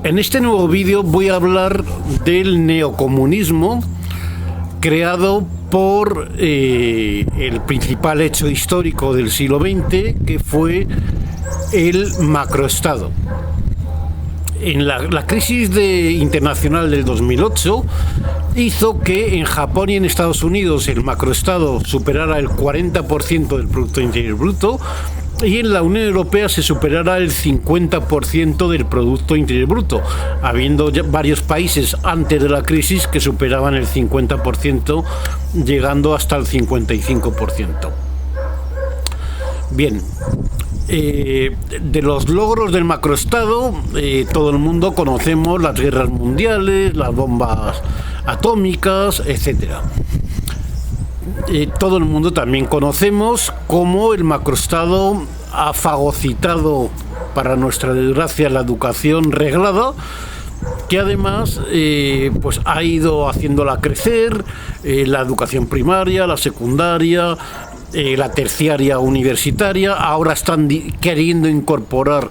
En este nuevo vídeo voy a hablar del neocomunismo creado por el principal hecho histórico del siglo XX, que fue el macroestado. En la crisis internacional del 2008 hizo que en Japón y en Estados Unidos el macroestado superara el 40% del Producto Interior Bruto y en la Unión Europea se superara el 50% del Producto Interior Bruto, habiendo ya varios países antes de la crisis que superaban el 50%, llegando hasta el 55%. Bien. De los logros del macroestado, todo el mundo conocemos las guerras mundiales, las bombas atómicas, etcétera. Todo el mundo también conocemos cómo el macroestado ha fagocitado, para nuestra desgracia, la educación reglada, que además pues ha ido haciéndola crecer, la educación primaria, la secundaria, la terciaria universitaria. Ahora están queriendo incorporar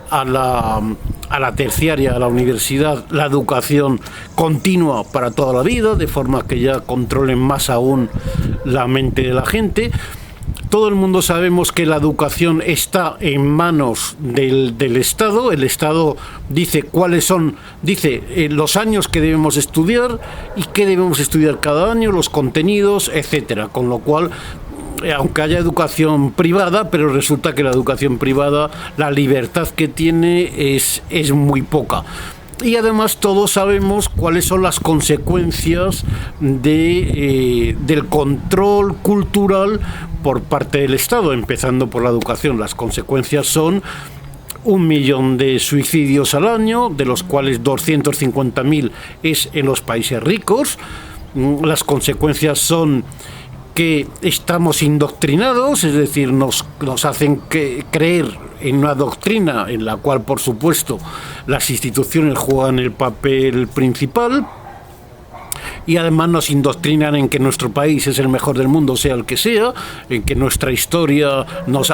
a la terciaria, a la universidad, la educación continua para toda la vida, de forma que ya controlen más aún la mente de la gente. Todo el mundo sabemos que la educación está en manos del Estado. El Estado dice los años que debemos estudiar y qué debemos estudiar cada año, los contenidos, etcétera. Con lo cual, aunque haya educación privada, pero resulta que la educación privada, la libertad que tiene es muy poca. Y además todos sabemos cuáles son las consecuencias del control cultural por parte del Estado, empezando por la educación. Las consecuencias son 1 millón de suicidios al año, de los cuales 250.000 es en los países ricos. Las consecuencias son que estamos indoctrinados, es decir, nos hacen creer en una doctrina en la cual, por supuesto, las instituciones juegan el papel principal, y además nos indoctrinan en que nuestro país es el mejor del mundo, sea el que sea, en que nuestra historia nos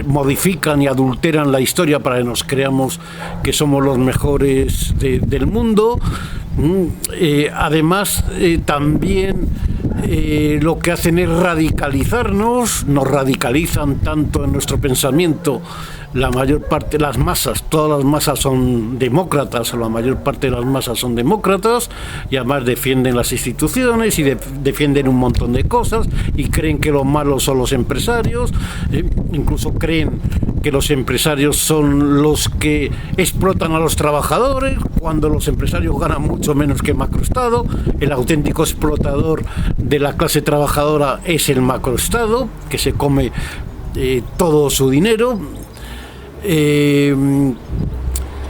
modifican y adulteran la historia para que nos creamos que somos los mejores del mundo. Además, también lo que hacen es radicalizarnos, nos radicalizan tanto en nuestro pensamiento. La mayor parte de las masas, todas las masas son demócratas, o la mayor parte de las masas son demócratas, y además defienden las instituciones y defienden un montón de cosas, y creen que los malos son los empresarios, incluso creen que los empresarios son los que explotan a los trabajadores, cuando los empresarios ganan mucho menos que el macroestado. El auténtico explotador de la clase trabajadora es el macroestado, que se come todo su dinero.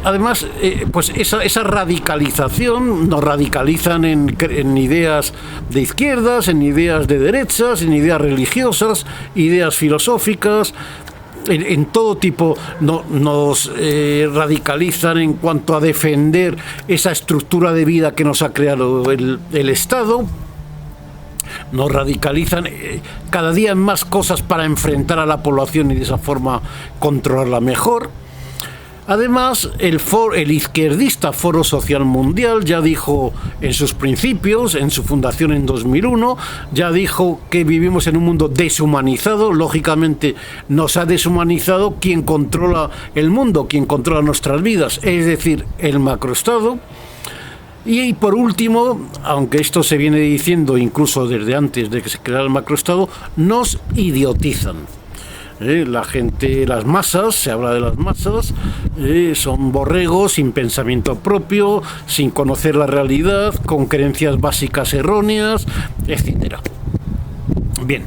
Además, pues esa radicalización, nos radicalizan en ideas de izquierdas, en ideas de derechas, en ideas religiosas, ideas filosóficas, en todo tipo. Nos radicalizan en cuanto a defender esa estructura de vida que nos ha creado el Estado. Nos radicalizan cada día en más cosas para enfrentar a la población y de esa forma controlarla mejor. Además, el izquierdista Foro Social Mundial ya dijo en sus principios, en su fundación en 2001, ya dijo que vivimos en un mundo deshumanizado. Lógicamente nos ha deshumanizado quien controla el mundo, quien controla nuestras vidas, es decir, el macroestado. Y por último, aunque esto se viene diciendo incluso desde antes de que se creara el macroestado, nos idiotizan. La gente, las masas, se habla de las masas, son borregos sin pensamiento propio, sin conocer la realidad, con creencias básicas erróneas, etcétera. Bien.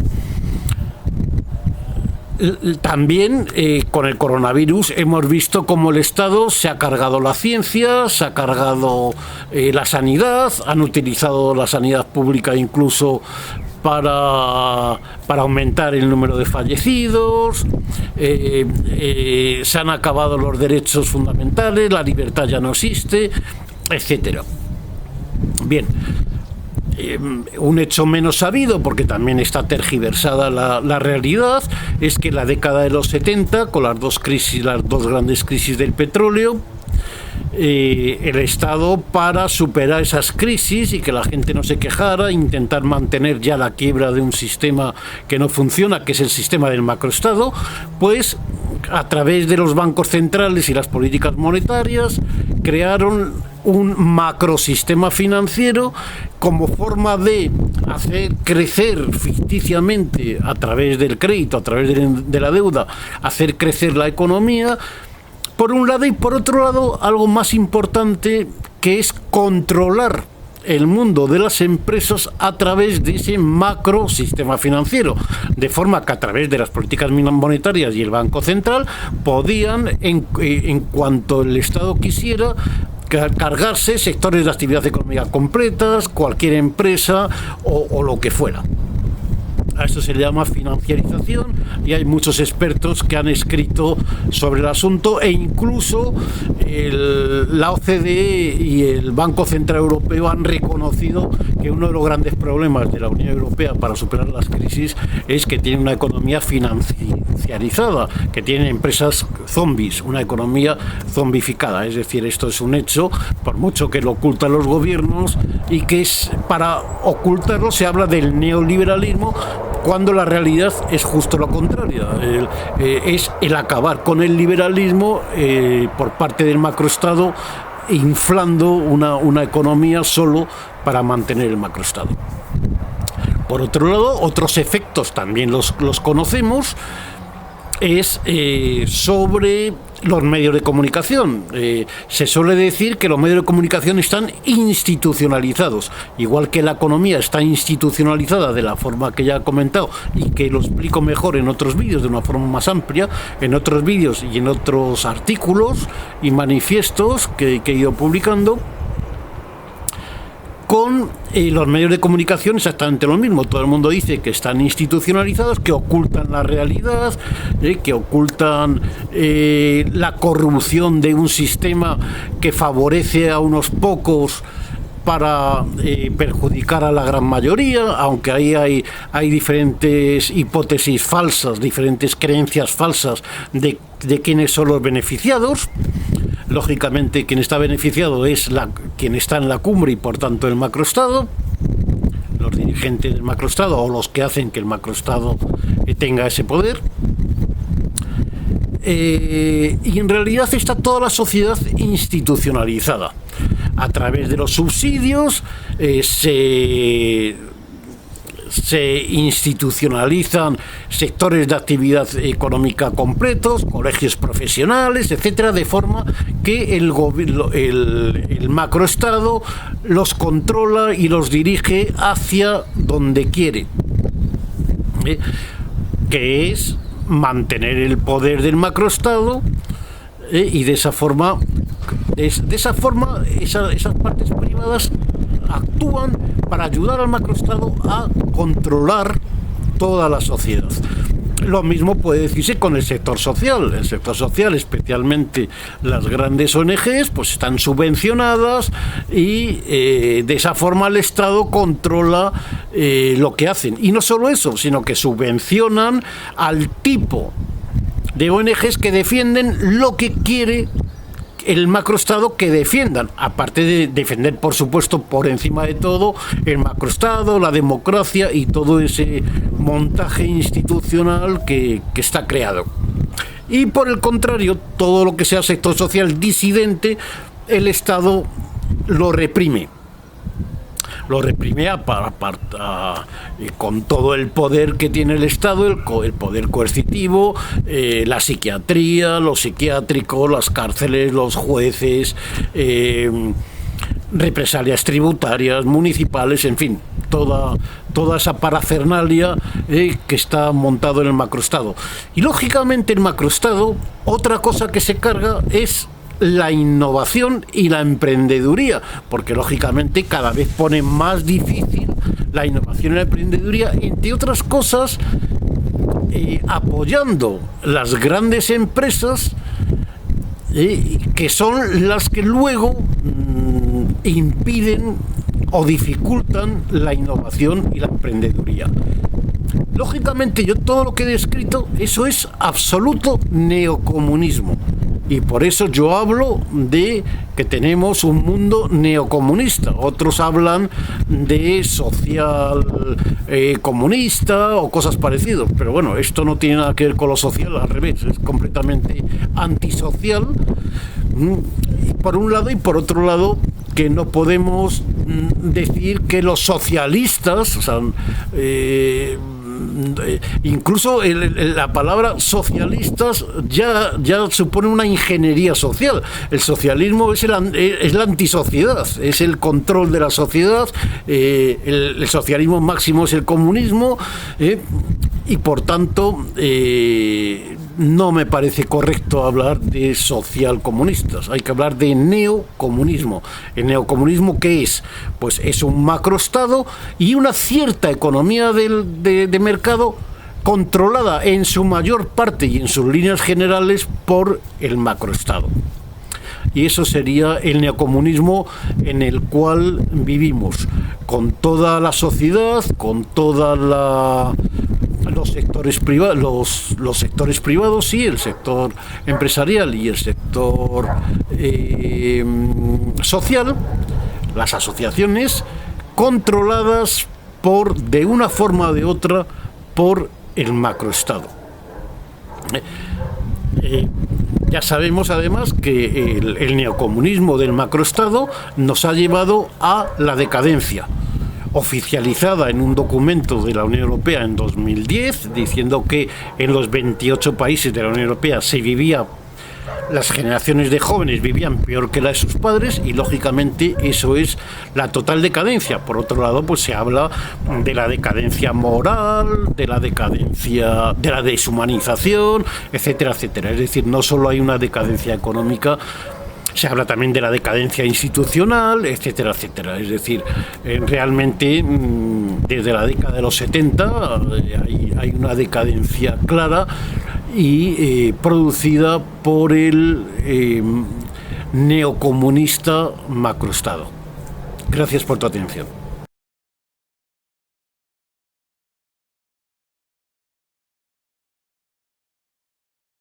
También con el coronavirus hemos visto cómo el Estado se ha cargado la ciencia, se ha cargado la sanidad, han utilizado la sanidad pública incluso para aumentar el número de fallecidos, se han acabado los derechos fundamentales, la libertad ya no existe, etcétera. Bien. Un hecho menos sabido, porque también está tergiversada la realidad, es que en la década de los 70, con las dos grandes crisis del petróleo, el Estado para superar esas crisis y que la gente no se quejara, intentar mantener ya la quiebra de un sistema que no funciona, que es el sistema del macroestado, pues a través de los bancos centrales y las políticas monetarias crearon un macrosistema financiero como forma de hacer crecer ficticiamente a través del crédito, a través de la deuda, hacer crecer la economía, por un lado, y por otro lado, algo más importante, que es controlar el mundo de las empresas a través de ese macro sistema financiero, de forma que a través de las políticas monetarias y el Banco Central podían, en cuanto el Estado quisiera, cargarse sectores de actividad económica completas, cualquier empresa o lo que fuera. A esto se le llama financiarización y hay muchos expertos que han escrito sobre el asunto, e incluso la OCDE y el Banco Central Europeo han reconocido que uno de los grandes problemas de la Unión Europea para superar las crisis es que tiene una economía financiarizada, que tiene empresas zombies, una economía zombificada. Es decir, esto es un hecho, por mucho que lo ocultan los gobiernos, y que para ocultarlo se habla del neoliberalismo, cuando la realidad es justo lo contrario. Es el acabar con el liberalismo por parte del macroestado, inflando una economía solo para mantener el macroestado. Por otro lado, otros efectos también los conocemos, es sobre los medios de comunicación. Se suele decir que los medios de comunicación están institucionalizados, igual que la economía está institucionalizada de la forma que ya he comentado y que lo explico mejor en otros vídeos de una forma más amplia, en otros vídeos y en otros artículos y manifiestos que he ido publicando. Con los medios de comunicación exactamente lo mismo. Todo el mundo dice que están institucionalizados, que ocultan la realidad, que ocultan la corrupción de un sistema que favorece a unos pocos para perjudicar a la gran mayoría, aunque ahí hay diferentes hipótesis falsas, diferentes creencias falsas de quiénes son los beneficiados. Lógicamente, quien está beneficiado es quien está en la cumbre y, por tanto, el macroestado, los dirigentes del macroestado o los que hacen que el macroestado tenga ese poder. Y en realidad está toda la sociedad institucionalizada. A través de los subsidios se institucionalizan sectores de actividad económica completos, colegios profesionales, etcétera, de forma que el macroestado los controla y los dirige hacia donde quiere, que es mantener el poder del macroestado, y de esa forma esas partes privadas actúan para ayudar al macroestado a controlar toda la sociedad. Lo mismo puede decirse con el sector social. El sector social, especialmente las grandes ONGs, pues están subvencionadas y de esa forma el Estado controla lo que hacen. Y no solo eso, sino que subvencionan al tipo de ONGs que defienden lo que quiere el macroestado que defiendan, aparte de defender, por supuesto, por encima de todo, el macroestado, la democracia y todo ese montaje institucional que está creado. Y por el contrario, todo lo que sea sector social disidente, el Estado lo reprime. Lo reprime con todo el poder que tiene el Estado, el poder coercitivo, la psiquiatría, lo psiquiátrico, las cárceles, los jueces, represalias tributarias, municipales, en fin, toda esa parafernalia que está montado en el macroestado. Y lógicamente el macroestado, otra cosa que se carga es la innovación y la emprendeduría, porque lógicamente cada vez pone más difícil la innovación y la emprendeduría, entre otras cosas, apoyando las grandes empresas, que son las que luego impiden o dificultan la innovación y la emprendeduría. Lógicamente, yo todo lo que he descrito, eso es absoluto neocomunismo. Y por eso yo hablo de que tenemos un mundo neocomunista. Otros hablan de social comunista o cosas parecidas. Pero bueno, esto no tiene nada que ver con lo social, al revés, es completamente antisocial. Por un lado, y por otro lado, que no podemos decir que los socialistas, o sea, incluso la palabra socialistas ya supone una ingeniería social. El socialismo es la antisociedad, es el control de la sociedad. El socialismo máximo es el comunismo, y por tanto no me parece correcto hablar de socialcomunistas. Hay que hablar de neocomunismo. ¿El neocomunismo qué es? Pues es un macroestado y una cierta economía de mercado controlada en su mayor parte y en sus líneas generales por el macroestado. Y eso sería el neocomunismo en el cual vivimos, con toda la sociedad, con toda los sectores privados, los sectores privados, sí, el sector empresarial y el sector social, las asociaciones controladas de una forma o de otra por el macroestado. Ya sabemos además que el neocomunismo del macroestado nos ha llevado a la decadencia, oficializada en un documento de la Unión Europea en 2010, diciendo que en los 28 países de la Unión Europea las generaciones de jóvenes vivían peor que las de sus padres, y lógicamente eso es la total decadencia. Por otro lado, pues se habla de la decadencia moral, de la decadencia, de la deshumanización, etcétera, etcétera. Es decir, no solo hay una decadencia económica, se habla también de la decadencia institucional, etcétera, etcétera. Es decir, realmente desde la década de los 70 hay una decadencia clara y producida por el neocomunista macroestado. Gracias por tu atención.